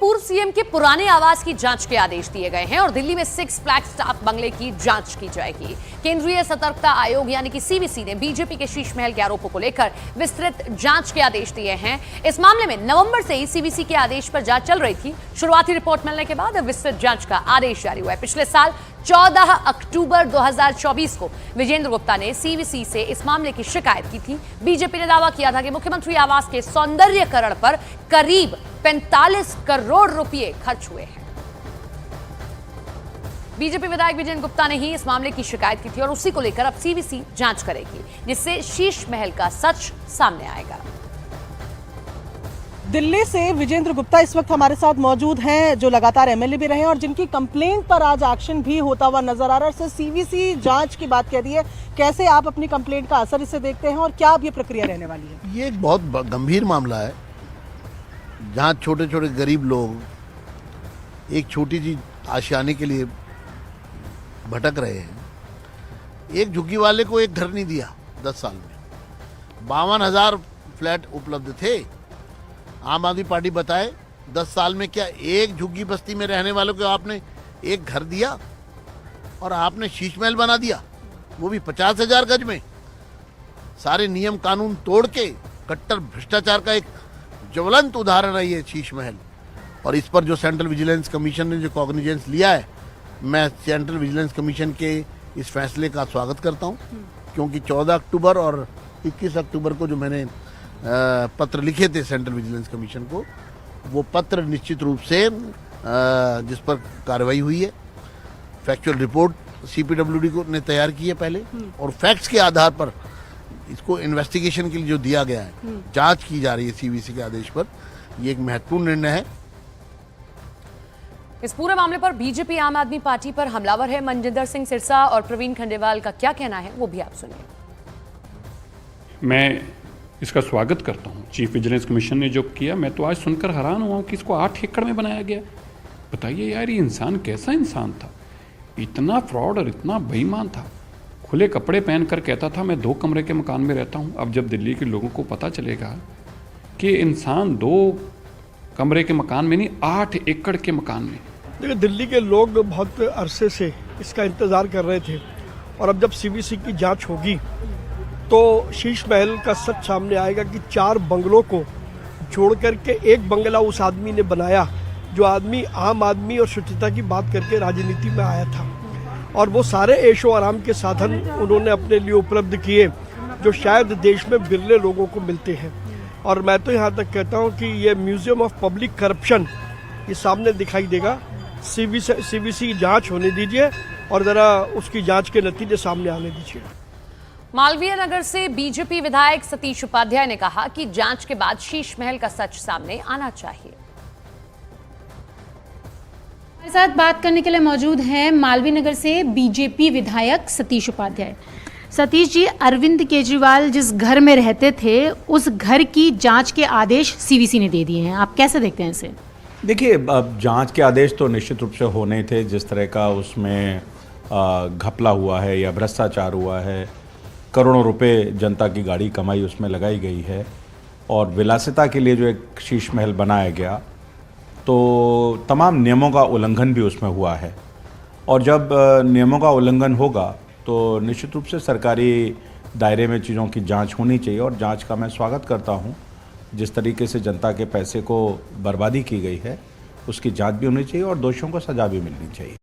पूर्व सीएम के पुराने आवास की जांच के आदेश दिए गए हैं और दिल्ली में 6 फ्लैगस्टाफ बंगले की जांच की जाएगी। केंद्रीय सतर्कता आयोग यानी कि सीवीसी ने बीजेपी के शीश महल के आरोपों को लेकर विस्तृत जांच के आदेश दिए हैं। इस मामले में नवंबर से ही सीवीसी के आदेश पर जांच चल रही थी। शुरुआती रिपोर्ट मिलने के बाद विस्तृत जांच का आदेश जारी हुआ है। पिछले साल 14 अक्टूबर 2024 को विजेंद्र गुप्ता ने सीवीसी से इस मामले की शिकायत की थी। बीजेपी ने दावा किया था कि मुख्यमंत्री आवास के सौंदर्यीकरण पर करीब 45 करोड़ रुपए खर्च हुए हैं। बीजेपी विधायक विजेंद्र गुप्ता ने ही इस मामले की शिकायत की थी और उसी को लेकर अब सीवीसी जांच करेगी, जिससे शीश महल का सच सामने आएगा। दिल्ली से विजेंद्र गुप्ता इस वक्त हमारे साथ मौजूद हैं, जो लगातार एमएलए भी रहे हैं और जिनकी कंप्लेंट पर आज एक्शन भी होता हुआ नजर आ रहा है। सर, सीवीसी जांच की बात कह दी है, कैसे आप अपनी कंप्लेंट का असर इसे देखते हैं और क्या अब ये प्रक्रिया रहने वाली है? ये एक बहुत गंभीर मामला है, जहाँ छोटे छोटे गरीब लोग एक छोटी सी आशियाने के लिए भटक रहे हैं। एक झुग्गी वाले को एक घर नहीं दिया 10 साल में। 52,000 फ्लैट उपलब्ध थे। आम आदमी पार्टी बताए 10 साल में क्या एक झुग्गी बस्ती में रहने वालों को आपने एक घर दिया? और आपने शीश महल बना दिया, वो भी 50,000 गज में। सारे नियम कानून तोड़ के कट्टर भ्रष्टाचार का एक ज्वलंत उदाहरण है ये शीश महल। और इस पर जो सेंट्रल विजिलेंस कमीशन ने जो कॉग्निजेंस लिया है, मैं सेंट्रल विजिलेंस कमीशन के इस फैसले का स्वागत करता हूँ, क्योंकि 14 अक्टूबर और 21 अक्टूबर को जो मैंने पत्र लिखे थे सेंट्रल विजिलेंस कमीशन को, वो पत्र निश्चित रूप से जिस पर कार्रवाई हुई है, फैक्चुअल रिपोर्ट सीपीडब्ल्यूडी को ने तैयार की है पहले, और फैक्ट्स के आधार पर इसको इन्वेस्टिगेशन के लिए जो दिया गया है, जांच की जा रही है सीवीसी के आदेश पर, ये एक महत्वपूर्ण निर्णय है। इस पूरे मामले पर बीजेपी आम आदमी पार्टी पर हमलावर है मनजिंदर सिंह सिरसा और प्रवीण खंडेलवाल का क्या कहना है, वो भी आप सुनिए। मैं इसका स्वागत करता हूँ। चीफ विजिलेंस कमीशन ने जो किया, मैं तो आज सुनकर हैरान हुआ कि इसको 8 एकड़ में बनाया गया। बताइए यार, ये इंसान कैसा इंसान था? इतना फ्रॉड और इतना बेईमान था। खुले कपड़े पहनकर कहता था मैं 2 कमरे के मकान में रहता हूँ। अब जब दिल्ली के लोगों को पता चलेगा कि इंसान 2 कमरे के मकान में नहीं, 8 एकड़ के मकान में। देखिए, दिल्ली के लोग बहुत अरसे से इसका इंतज़ार कर रहे थे, और अब जब सीवीसी की जांच होगी तो शीश महल का सच सामने आएगा कि 4 बंगलों को जोड़ करके एक बंगला उस आदमी ने बनाया, जो आदमी आम आदमी और शुचिता की बात करके राजनीति में आया था। और वो सारे ऐशो आराम के साधन उन्होंने अपने लिए उपलब्ध किए, जो शायद देश में बिरले लोगों को मिलते हैं। और मैं तो यहाँ तक कहता हूँ कि ये म्यूजियम ऑफ पब्लिक करप्शन ये सामने दिखाई देगा। सीवीसी जांच होने दीजिए और ज़रा उसकी जांच के नतीजे सामने आने दीजिए। मालवीय नगर से बीजेपी विधायक सतीश उपाध्याय ने कहा कि जांच के बाद शीश महल का सच सामने आना चाहिए। हमारे साथ बात करने के लिए मौजूद हैं मालवीय नगर से बीजेपी विधायक सतीश उपाध्याय। सतीश जी, अरविंद केजरीवाल जिस घर में रहते थे, उस घर की जांच के आदेश सीवीसी ने दे दिए हैं, आप कैसे देखते हैं इसे? देखिए, अब जांच के आदेश तो निश्चित रूप से होने थे। जिस तरह का उसमें घपला हुआ है या भ्रष्टाचार हुआ है, करोड़ों रुपए जनता की गाड़ी कमाई उसमें लगाई गई है, और विलासिता के लिए जो एक शीश महल बनाया गया, तो तमाम नियमों का उल्लंघन भी उसमें हुआ है। और जब नियमों का उल्लंघन होगा तो निश्चित रूप से सरकारी दायरे में चीज़ों की जांच होनी चाहिए, और जांच का मैं स्वागत करता हूं। जिस तरीके से जनता के पैसे को बर्बादी की गई है, उसकी जांच भी होनी चाहिए और दोषियों को सजा भी मिलनी चाहिए।